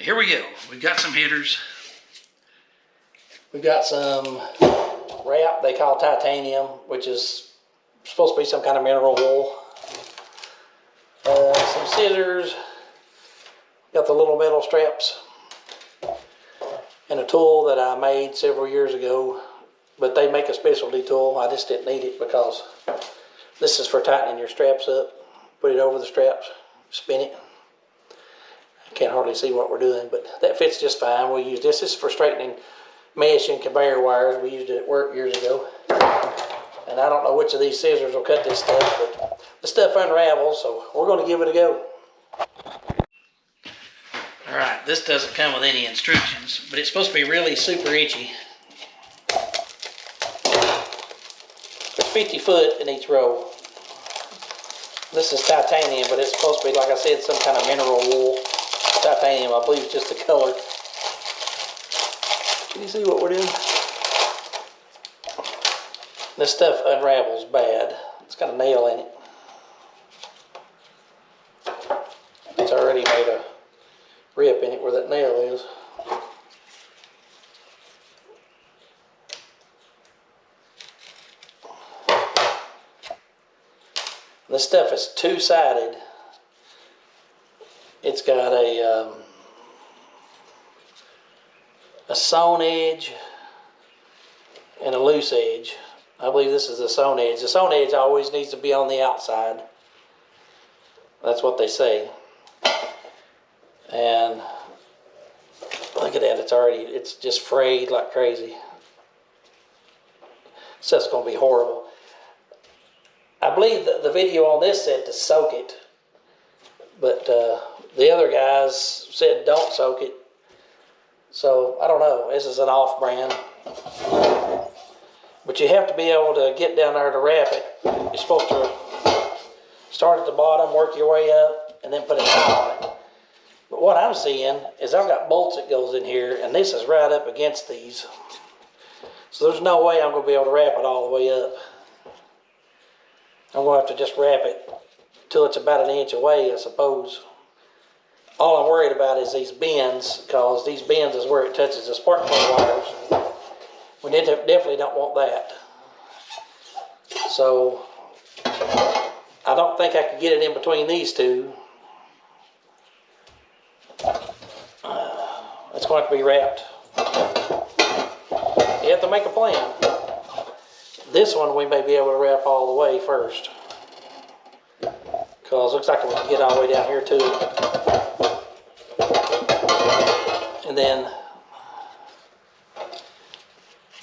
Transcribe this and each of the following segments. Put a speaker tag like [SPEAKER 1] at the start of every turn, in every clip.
[SPEAKER 1] Here we go. We've got some headers.
[SPEAKER 2] We've got some wrap they call titanium, which is supposed to be some kind of mineral wool. Some scissors. Got the little metal straps. And a tool that I made several years ago. But they make a specialty tool. I just didn't need it because this is for tightening your straps up. Put it over the straps. Spin it. I can't hardly see what we're doing, but that fits just fine. We'll use this. This is for straightening mesh and conveyor wires. We used it at work years ago. And I don't know which of these scissors will cut this stuff, but the stuff unravels, so we're going to give it a go.
[SPEAKER 1] Alright, this doesn't come with any instructions, but it's supposed to be really super itchy. There's 50 foot in each row. This is titanium, but it's supposed to be, like I said, some kind of mineral wool. Titanium, I believe, is just the color. Can you see what we're doing? This stuff unravels bad. It's got a nail in it. It's already made a rip in it where that nail is. This stuff is two-sided. It's got a sewn edge and a loose edge. I believe this is the sewn edge. The sewn edge always needs to be on the outside. That's what they say. And look at that, it's just frayed like crazy. Stuff's gonna be horrible. I believe the video on this said to soak it, but the other guys said don't soak it. So I don't know, this is an off brand. But you have to be able to get down there to wrap it. You're supposed to start at the bottom, work your way up, and then put a tie on it. But what I'm seeing is I've got bolts that goes in here, and this is right up against these. So there's no way I'm going to be able to wrap it all the way up. I'm going to have to just wrap it till it's about an inch away, I suppose. All I'm worried about is these bends, because these bends is where it touches the spark plug wires. We definitely don't want that. So I don't think I could get it in between these two. It's going to be wrapped. You have to make a plan. This one we may be able to wrap all the way first, because it looks like we can get all the way down here to it. And then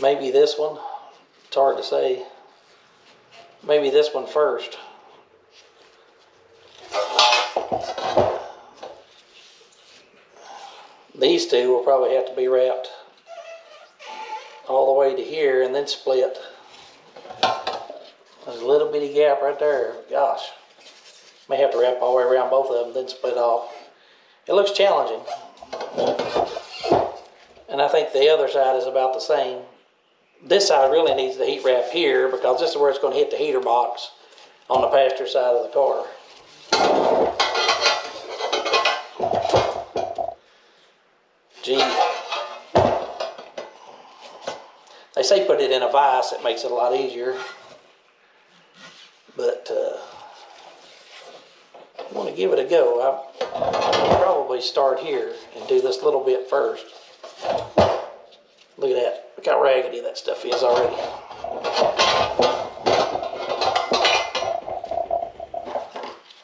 [SPEAKER 1] maybe this one, it's hard to say. Maybe this one first. These two will probably have to be wrapped all the way to here and then split. There's a little bitty gap right there. Gosh. May have to wrap all the way around both of them, then split off. It looks challenging. And I think the other side is about the same. This side really needs the heat wrap here, because this is where it's going to hit the heater box on the passenger side of the car. Gee. They say put it in a vise, it makes it a lot easier. But I want to give it a go. I'll probably start here and do this little bit first. Look at that. Look how raggedy that stuff is already.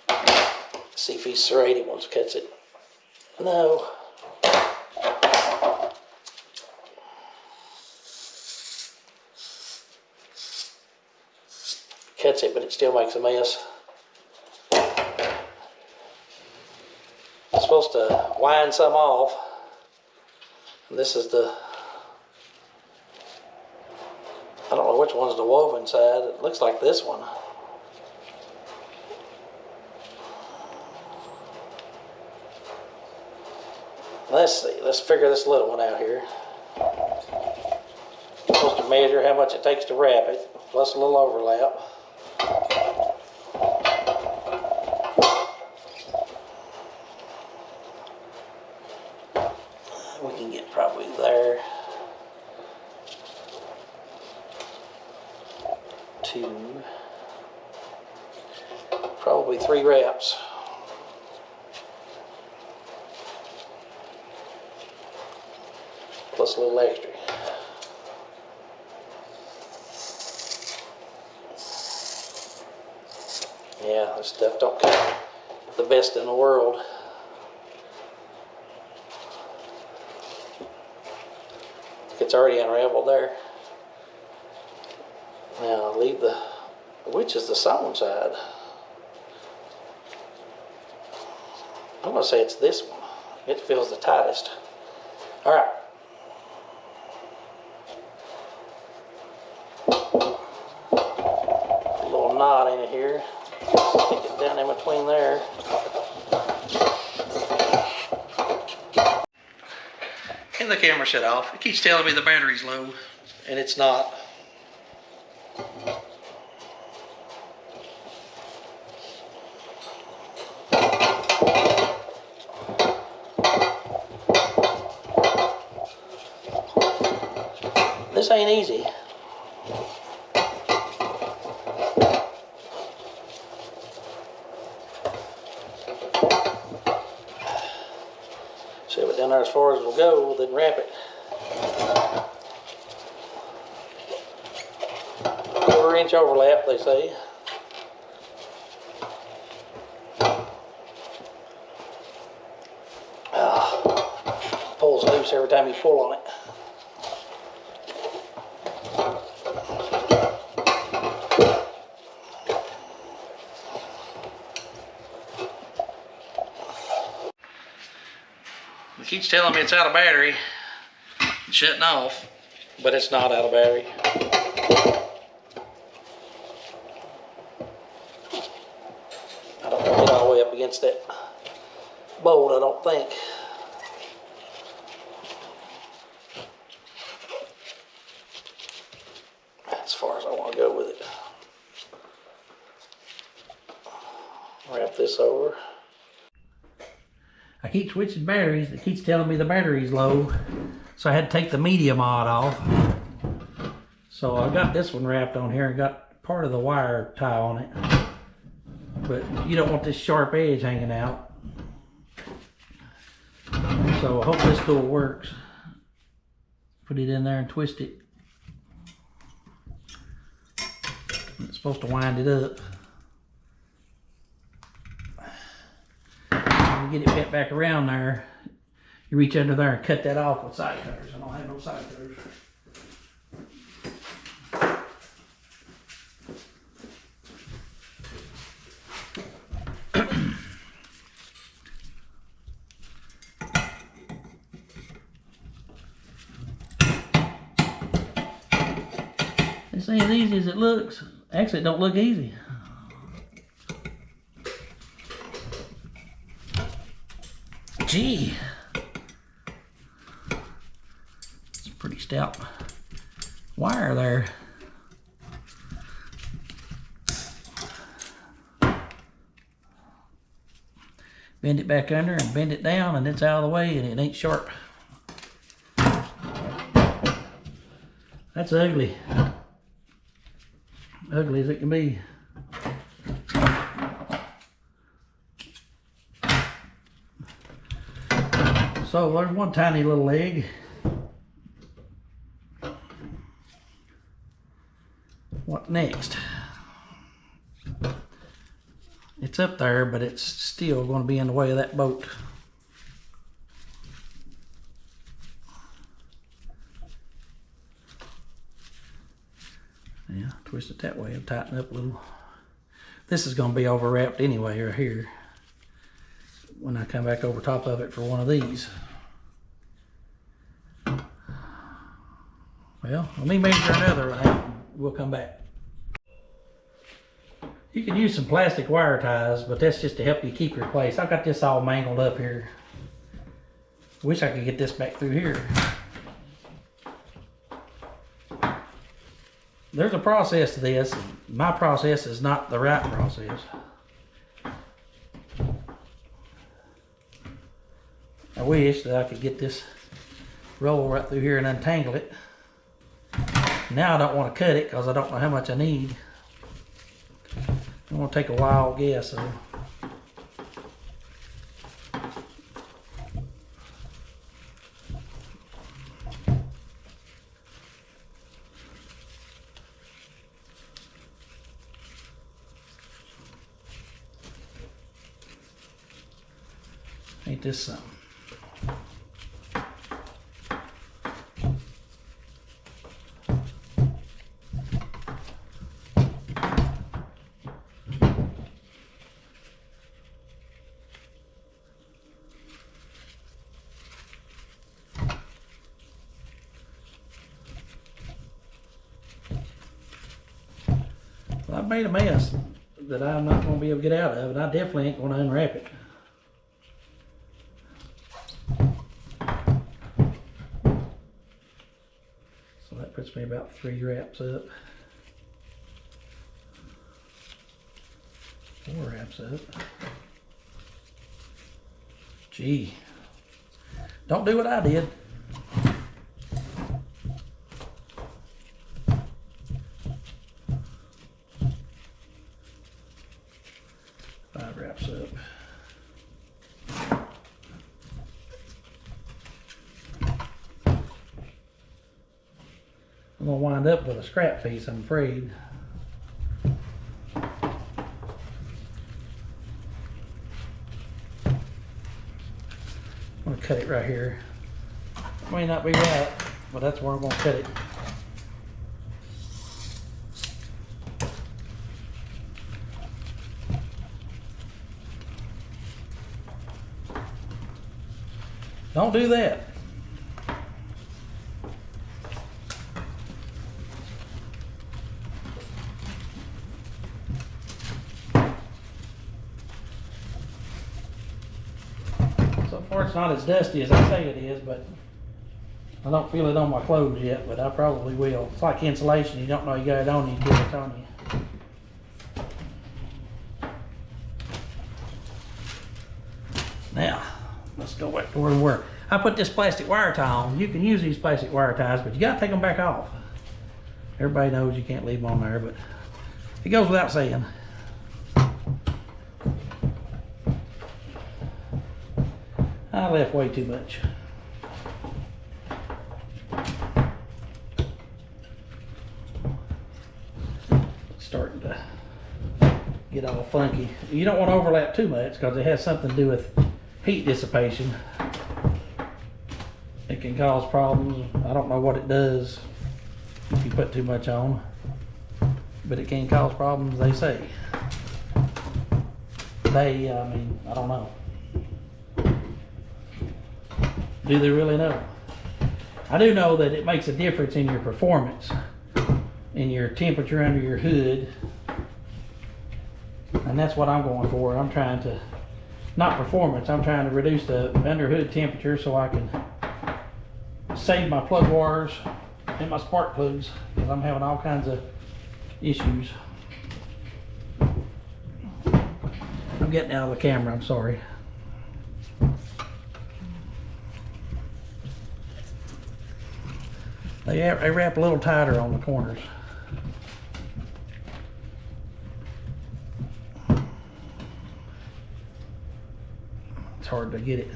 [SPEAKER 1] Let's see if these serrated ones cuts it. No. Cuts it, but it still makes a mess. I'm supposed to wind some off. And this is the, I don't know which one's the woven side. It looks like this one. Let's see. Let's figure this little one out here. I'm supposed to measure how much it takes to wrap it, plus a little overlap. We can get probably there. 2, probably 3 wraps. Plus a little extra. Yeah, this stuff don't come the best in the world. It's already unraveled there. Now leave which is the sewn side? I'm gonna say it's this one. It feels the tightest. All right. A little knot in it here. Stick it down in between there. And the camera shut off. It keeps telling me the battery's low, and it's not. This ain't easy. Shove it down there as far as it'll go, then wrap it. 1/4 inch overlap, they say. Pulls loose every time you pull on it. It keeps telling me it's out of battery. It's shutting off, but it's not out of battery. I don't want to get all the way up against that bolt, I don't think. As far as I want to go with it. Wrap this over. I keep switching batteries. It keeps telling me the battery's low. So I had to take the media mod off. So I got this one wrapped on here and got part of the wire tie on it. But you don't want this sharp edge hanging out. So I hope this tool works. Put it in there and twist it. It's supposed to wind it up. Get it bent back around there, you reach under there and cut that off with side cutters. I don't have no side cutters. This ain't as easy as it looks. Actually, it don't look easy. Gee, it's a pretty stout wire there. Bend it back under and bend it down and it's out of the way and it ain't sharp. That's ugly. Ugly as it can be. So there's one tiny little leg. What next? It's up there, but it's still going to be in the way of that boat. Yeah, twist it that way and tighten up a little. This is going to be over wrapped anyway right here when I come back over top of it for one of these. Well, let me measure another one out and we'll come back. You can use some plastic wire ties, but that's just to help you keep your place. I've got this all mangled up here. Wish I could get this back through here. There's a process to this. My process is not the right process. I wish that I could get this
[SPEAKER 2] roll right through here and untangle it. Now I don't want to cut it because I don't know how much I need. I'm going to take a wild guess though. Ain't this something? Well, I've made a mess that I'm not going to be able to get out of, and I definitely ain't going to unwrap it. So that puts me about 3 wraps up. 4 wraps up. Gee. Don't do what I did. Wraps up. I'm gonna wind up with a scrap piece, I'm afraid. I'm gonna cut it right here. May not be right, but that's where I'm gonna cut it. Don't do that. So far it's not as dusty as I say it is, but I don't feel it on my clothes yet, but I probably will. It's like insulation. You don't know you got it on you until it's on you. Now, let's go back to where we were. I put this plastic wire tie on. You can use these plastic wire ties, but you gotta take them back off. Everybody knows you can't leave them on there, but it goes without saying. I left way too much. It's starting to get all funky. You don't want to overlap too much because it has something to do with heat dissipation. It can cause problems. I don't know what it does if you put too much on, but it can cause problems, they say. I mean, I don't know. Do they really know? I do know that it makes a difference in your performance, in your temperature under your hood, and that's what I'm going for. I'm trying to, not performance, I'm trying to reduce the under hood temperature so I can save my plug wires and my spark plugs, because I'm having all kinds of issues. I'm getting out of the camera, I'm sorry. They wrap a little tighter on the corners. It's hard to get it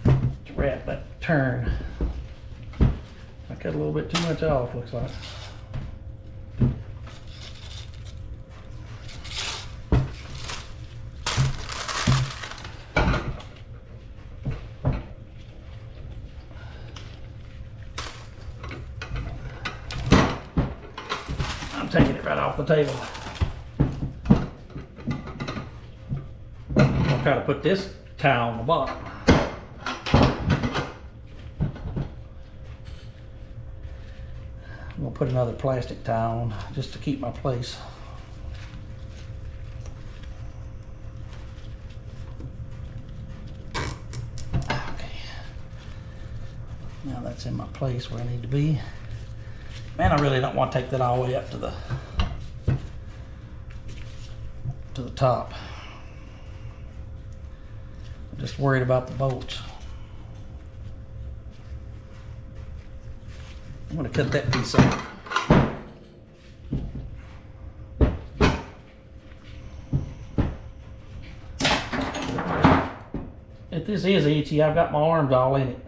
[SPEAKER 2] to wrap that turn. I cut a little bit too much off, looks like. I'm taking it right off the table. I'll try to put this towel on the bottom. I'm gonna put another plastic towel on just to keep my place. Okay. Now that's in my place where I need to be. Man, I really don't want to take that all the way up to the top. I'm just worried about the bolts. I'm gonna cut that piece off. If this is itchy, I've got my arms all in it.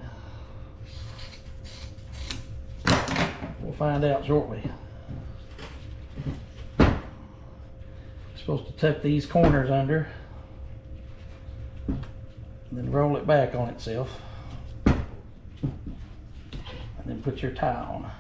[SPEAKER 2] We'll find out shortly. Supposed to tuck these corners under and then roll it back on itself and then put your tie on.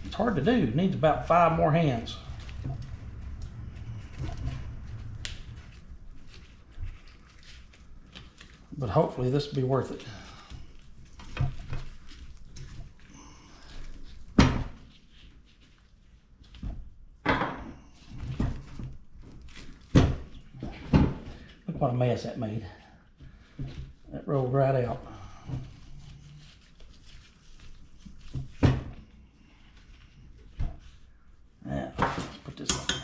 [SPEAKER 2] It's hard to do. It needs about 5 more hands. But hopefully this will be worth it. Look what a mess that made. That rolled right out. Now, let's put this on there.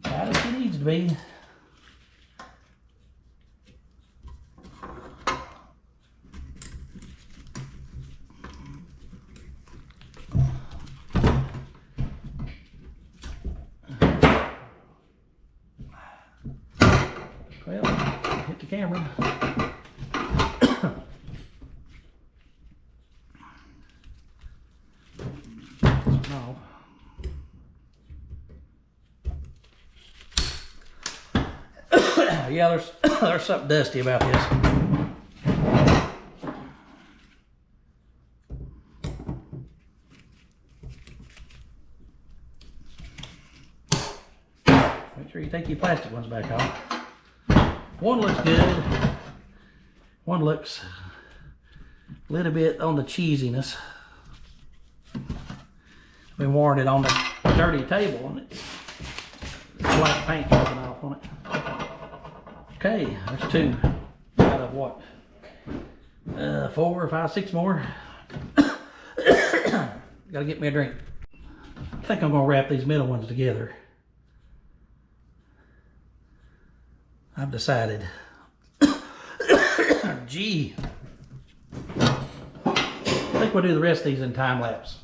[SPEAKER 2] About as it needs to be. Well, hit the camera. No. Yeah, there's something dusty about this. Make sure you take your plastic ones back off. One looks good. One looks a little bit on the cheesiness. Been wearing it on the dirty table and it's black paint coming off on it. Okay, there's 2 out of what? 4, 5, 6 more. Gotta get me a drink. I think I'm gonna wrap these middle ones together. I've decided. Gee. I think we'll do the rest of these in time lapse.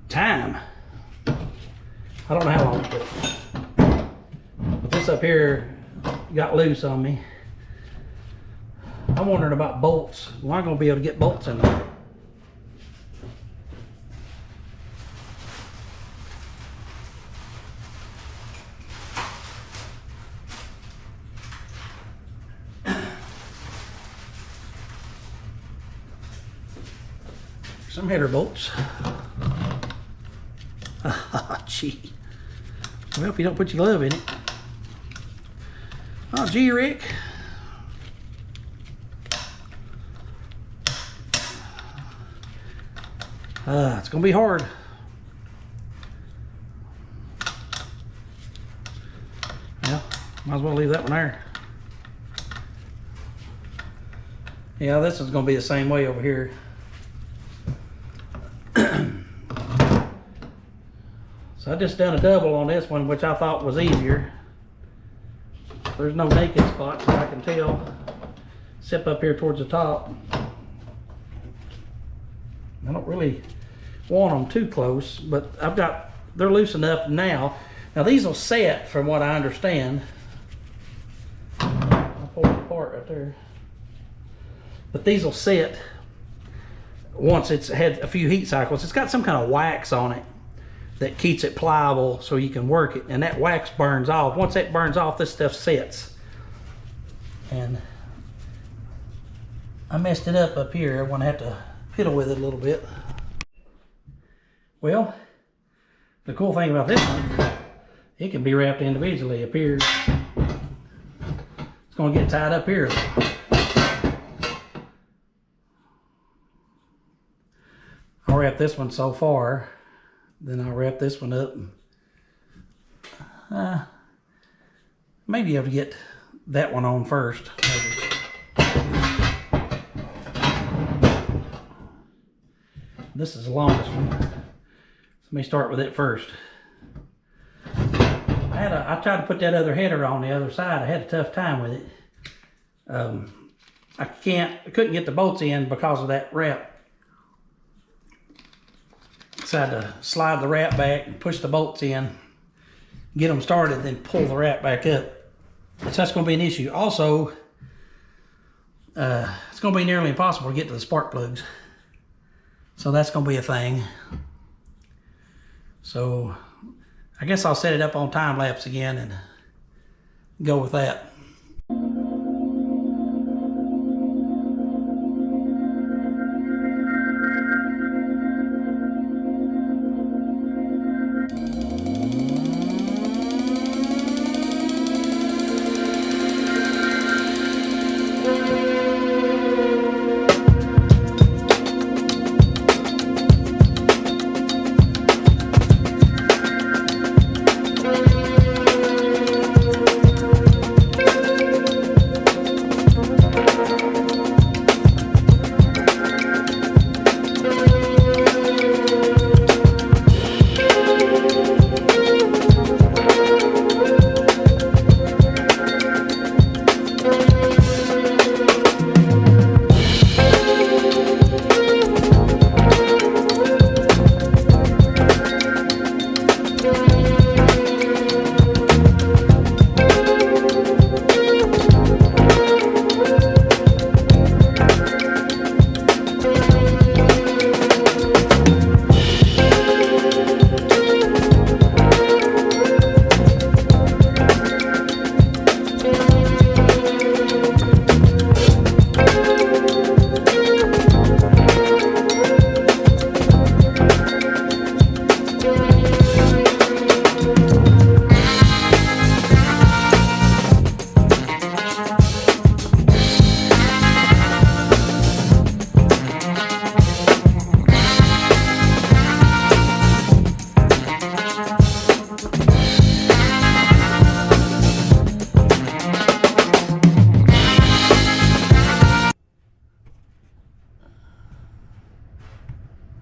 [SPEAKER 2] Time. I don't know how long it took. But this up here got loose on me. I'm wondering about bolts. Well, I'm going to be able to get bolts in there. Some header bolts. Gee. Well, if you don't put your glove in it. Oh, gee, Rick. It's gonna be hard. Well, might as well leave that one there. Yeah, this is gonna be the same way over here. So I just done a double on this one, which I thought was easier. There's no naked spots that I can tell. Except up here towards the top. I don't really want them too close, but they're loose enough now Now these will set, from what I understand. I'll pull it apart right there. But these will set once it's had a few heat cycles. It's got some kind of wax on it that keeps it pliable so you can work it. And that wax burns off. Once that burns off, this stuff sets. And I messed it up here. I'm gonna have to fiddle with it a little bit. Well, the cool thing about this one, it can be wrapped individually up here. It's gonna get tied up here. I'll wrap this one so far, then I'll wrap this one up. Maybe I'll get that one on first. This is the longest one. So let me start with it first. I tried to put that other header on the other side. I had a tough time with it. I couldn't get the bolts in because of that wrap. So I had to slide the wrap back and push the bolts in, get them started, then pull the wrap back up. So that's going to be an issue. Also, it's going to be nearly impossible to get to the spark plugs. So that's going to be a thing. So I guess I'll set it up on time lapse again and go with that.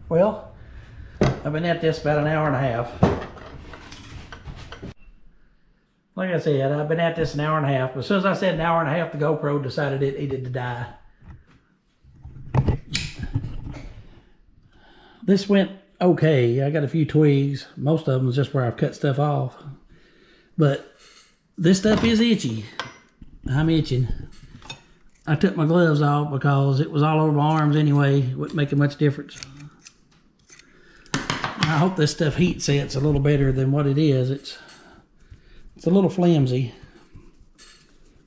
[SPEAKER 2] Well, I've been at this about an hour and a half. Like I said, I've been at this an hour and a half, but as soon as I said an hour and a half, the GoPro decided it needed to die. This went okay. I got a few twigs. Most of them is just where I've cut stuff off. But this stuff is itchy. I'm itching. I took my gloves off because it was all over my arms anyway. Wouldn't make a much difference. I hope this stuff heat sets a little better than what it is. It's a little flimsy.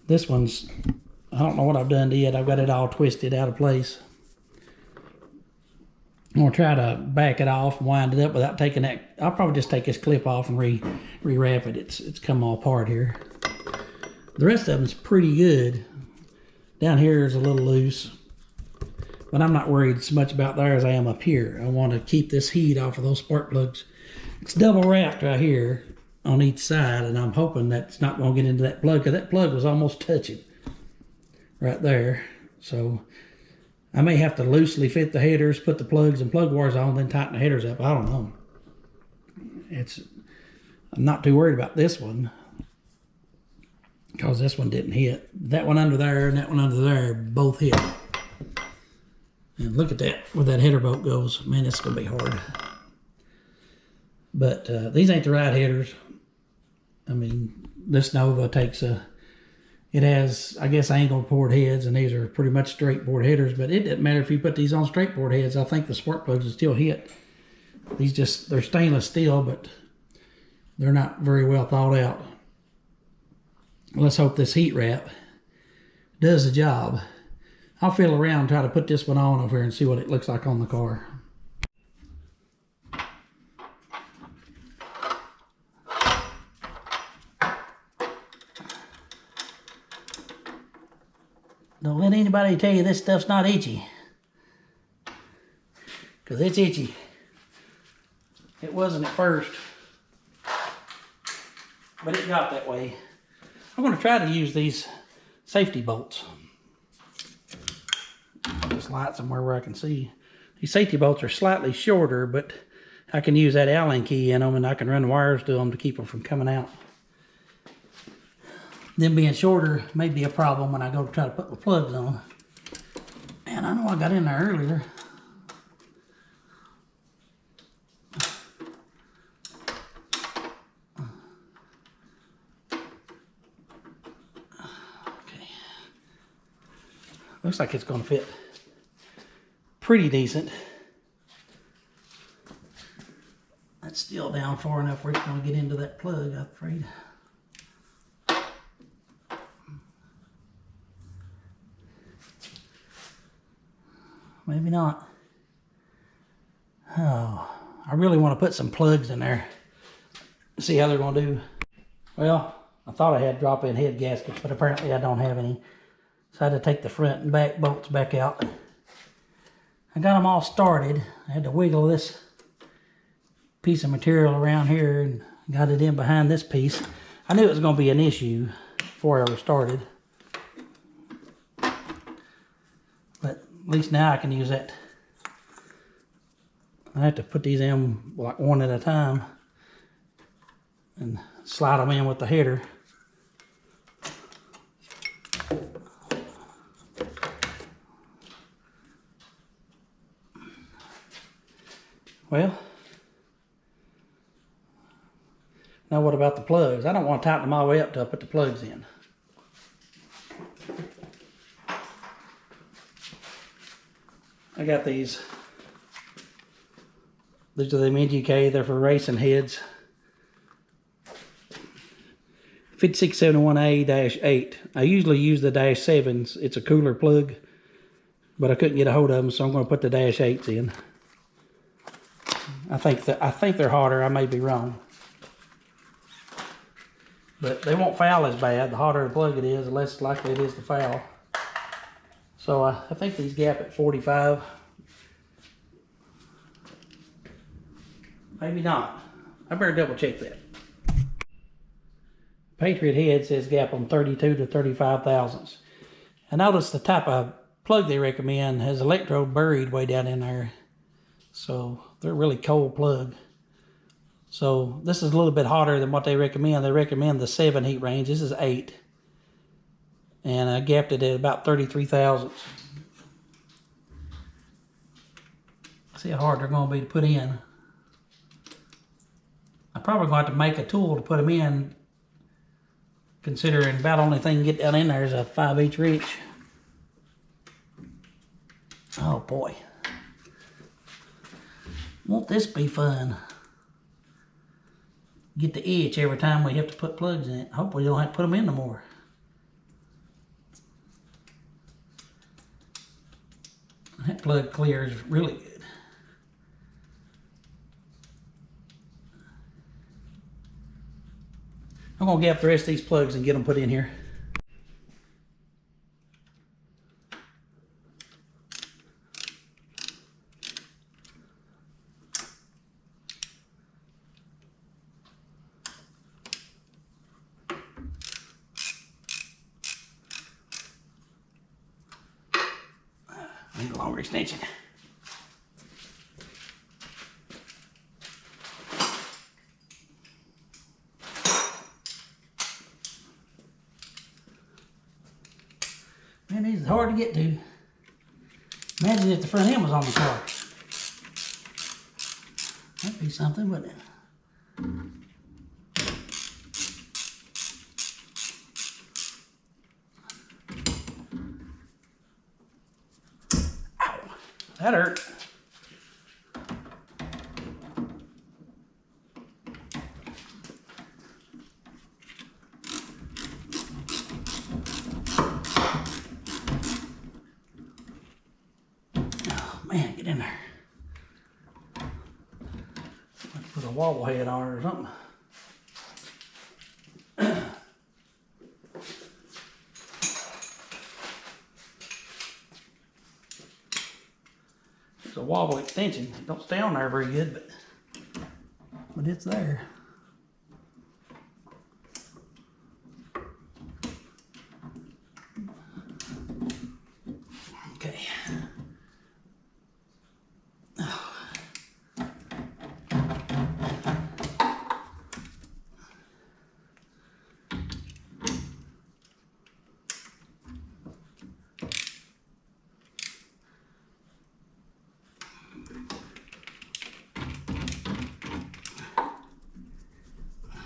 [SPEAKER 2] This one's, I don't know what I've done to it. I've got it all twisted out of place. I'm gonna try to back it off and wind it up without taking that. I'll probably just take this clip off and re-wrap it. It's come all apart here. The rest of them's pretty good. Down here is a little loose, but I'm not worried so much about there as I am up here. I want to keep this heat off of those spark plugs. It's double wrapped right here on each side, and I'm hoping that's not going to get into that plug, because that plug was almost touching right there. So I may have to loosely fit the headers, put the plugs and plug wires on, then tighten the headers up. I don't know. I'm not too worried about this one, because this one didn't hit. That one under there and that one under there both hit. And look at that, where that header bolt goes. Man, it's going to be hard. But these ain't the right headers. I mean, this Nova takes it has, I guess, angled board heads, and these are pretty much straight board headers, but it doesn't matter if you put these on straight board heads. I think the spark plugs will still hit. They're stainless steel, but they're not very well thought out. Let's hope this heat wrap does the job. I'll feel around and try to put this one on over here and see what it looks like on the car. Don't let anybody tell you this stuff's not itchy, because it's itchy. It wasn't at first, but it got that way. I'm going to try to use these safety bolts. Just light somewhere where I can see. These safety bolts are slightly shorter, but I can use that Allen key in them, and I can run wires to them to keep them from coming out. Them being shorter may be a problem when I go to try to put my plugs on. And I know I got in there earlier. Okay. Looks like it's going to fit pretty decent. That's still down far enough where it's going to get into that plug, I'm afraid. Maybe not. Oh, I really want to put some plugs in there. See how they're going to do. Well, I thought I had drop-in head gaskets, but apparently I don't have any. So I had to take the front and back bolts back out. I got them all started. I had to wiggle this piece of material around here and got it in behind this piece. I knew it was going to be an issue before I ever started. But at least now I can use that. I have to put these in like one at a time and slide them in with the header. Well, now what about the plugs? I don't want to tighten them all the way up till I put the plugs in. I got these. These are the MGK. They're for racing heads. 5671A-8. I usually use the -7s. It's a cooler plug, but I couldn't get a hold of them, so I'm going to put the -8s in. I think they're hotter. I may be wrong, but they won't foul as bad. The hotter the plug it is, the less likely it is to foul. So I think these gap at 45. Maybe not. I better double check that. Patriot head says gap on 32 to 35 thousandths. I noticed the type of plug they recommend has electrode buried way down in there. So they're a really cold plug. So this is a little bit hotter than what they recommend. They recommend the 7 heat range. This is 8. And I gapped it at about 33 thousandths. See how hard they're going to be to put in. I'm probably going to have to make a tool to put them in, considering about the only thing you get down in there is a 5/8 wrench. Oh boy. Won't this be fun? Get the itch every time we have to put plugs in it. Hopefully we don't have to put them in no more. That plug clears really good. I'm going to gap the rest of these plugs and get them put in here. Need a longer extension. Man, these is hard to get to. Imagine if the front end was on the car. That'd be something, wouldn't it? That hurt. Oh man, get in there. Let's put a wobble head on it or something. It's a wobble extension. It don't stay on there very good, but it's there. Okay.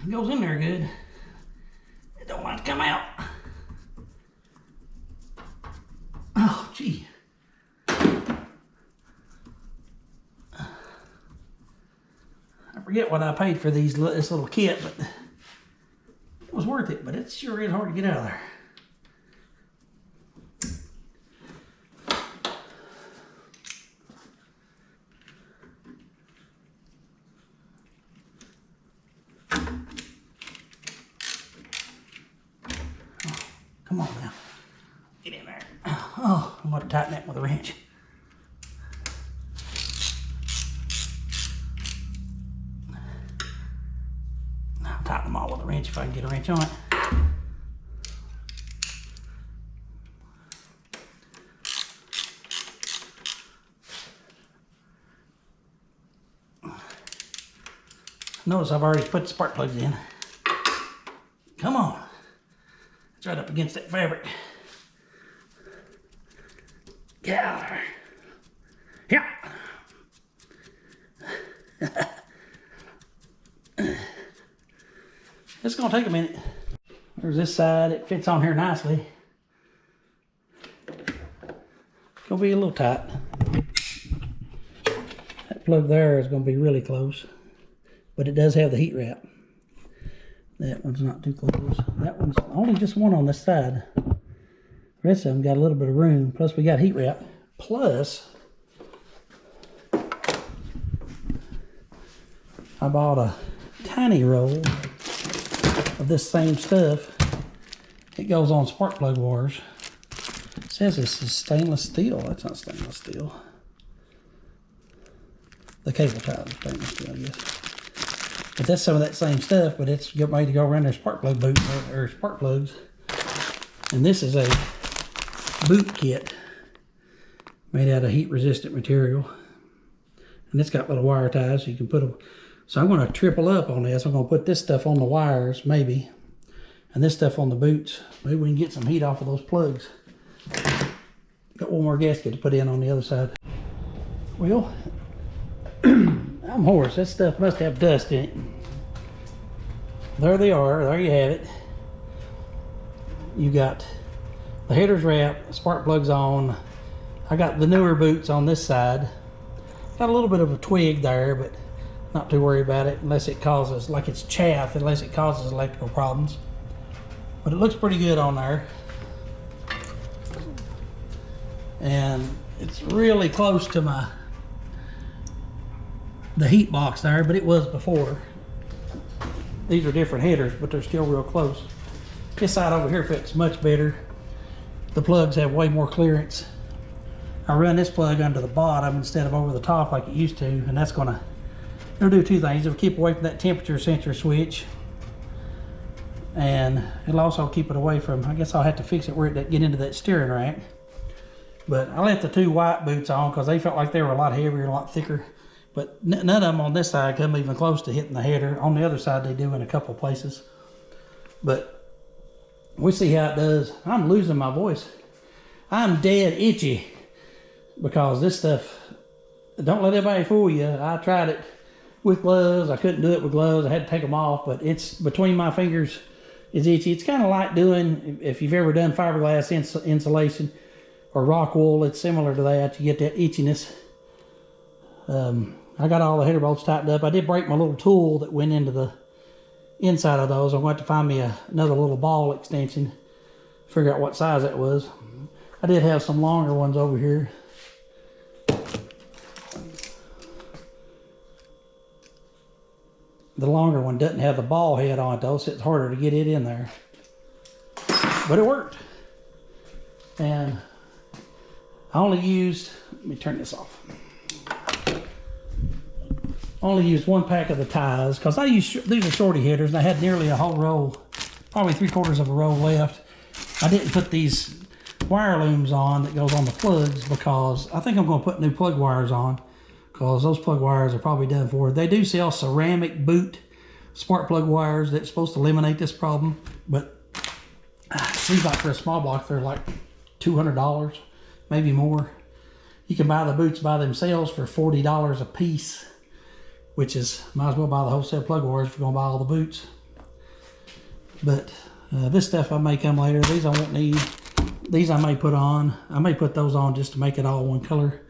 [SPEAKER 2] It goes in there good. It don't want to come out. Oh, gee. I forget what I paid for this little kit, but it was worth it, but it sure is hard to get out of there. Come on now. Get in there. Oh, I'm going to tighten that with a wrench. I'll tighten them all with a wrench if I can get a wrench on it. Notice I've already put the spark plugs in. Come on. It's right up against that fabric. Get out of there. Yeah. It's gonna take a minute. There's this side, it fits on here nicely. It's gonna be a little tight. That plug there is gonna be really close, but it does have the heat wrap. That one's not too close. That one's only just one on this side. The rest of them got a little bit of room. Plus we got heat wrap. Plus, I bought a tiny roll of this same stuff. It goes on spark plug wires. It says this is stainless steel. That's not stainless steel. The cable ties are stainless steel, I guess. But that's some of that same stuff, but it's made to go around their spark plug boot or spark plugs. And this is a boot kit made out of heat resistant material. And it's got little wire ties so you can put them. So I'm going to triple up on this. I'm going to put this stuff on the wires, maybe, and this stuff on the boots. Maybe we can get some heat off of those plugs. Got one more gasket to put in on the other side. Well, I'm hoarse. That stuff must have dust in it. There they are. There you have it. You got the headers wrapped, spark plugs on. I got the newer boots on this side. Got a little bit of a twig there, but not too worried about it unless it causes, like it's chaff, unless it causes electrical problems. But it looks pretty good on there. And it's really close to the heat box there, but it was before. These are different headers, but they're still real close. This side over here fits much better. The plugs have way more clearance. I run this plug under the bottom instead of over the top like it used to, and that's it'll do two things. It'll keep away from that temperature sensor switch, and it'll also keep it away from, I guess I'll have to fix it where it doesn't get into that steering rack. But I left the two white boots on because they felt like they were a lot heavier and a lot thicker. But none of them on this side come even close to hitting the header. On the other side they do in a couple of places. But we'll see how it does. I'm losing my voice. I'm dead itchy because this stuff, don't let anybody fool you. I tried it with gloves. I couldn't do it with gloves. I had to take them off, but it's between my fingers is itchy. It's kind of like doing, if you've ever done fiberglass insulation or rock wool, it's similar to that. You get that itchiness. I got all the header bolts tightened up. I did break my little tool that went into the inside of those. I'm going to have to find me another little ball extension, figure out what size that was. I did have some longer ones over here. The longer one doesn't have the ball head on it though, so it's harder to get it in there. But it worked. And I only used, let me turn this off. Only used one pack of the ties because these are shorty headers, and I had nearly a whole row, probably 3/4 of a row left. I didn't put these wire looms on that goes on the plugs because I think I'm going to put new plug wires on because those plug wires are probably done for. They do sell ceramic boot spark plug wires that's supposed to eliminate this problem, but it seems like for a small block they're like $200, maybe more. You can buy the boots by themselves for $40 a piece, which is, might as well buy the wholesale plug wires if you're gonna buy all the boots. But this stuff I may come later. These I won't need. These I may put on. I may put those on just to make it all one color.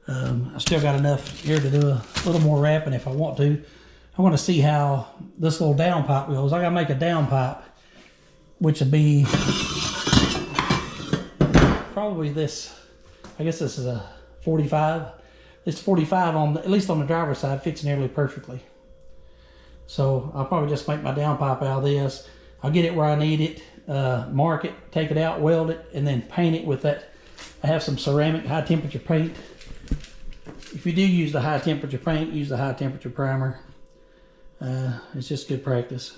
[SPEAKER 2] I still got enough here to do a little more wrapping if I want to. I want to see how this little down pipe goes. I gotta make a down pipe, which would be probably this. I guess this is a 45. This 45 on the, at least on the driver's side, fits nearly perfectly. So I'll probably just make my down pipe out of this. I'll get it where I need it, mark it, take it out, weld it, and then paint it with that. I have some ceramic high temperature paint. If you do use the high temperature paint, use the high temperature primer. It's just good practice.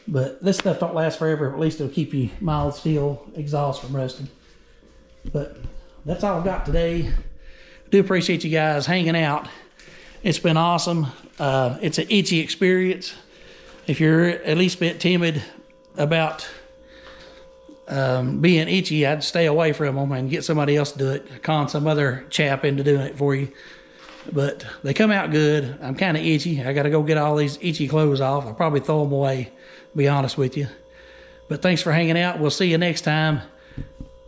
[SPEAKER 2] But this stuff don't last forever, but at least it'll keep you mild steel exhaust from rusting. But that's all I've got today. Do appreciate you guys hanging out. It's been awesome. It's an itchy experience. If you're at least a bit timid about being itchy, I'd stay away from them and get somebody else to do it. Con some other chap into doing it for you. But they come out good. I'm kind of itchy. I got to go get all these itchy clothes off. I'll probably throw them away, to be honest with you. But thanks for hanging out. We'll see you next time.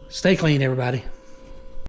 [SPEAKER 2] Stay clean, everybody.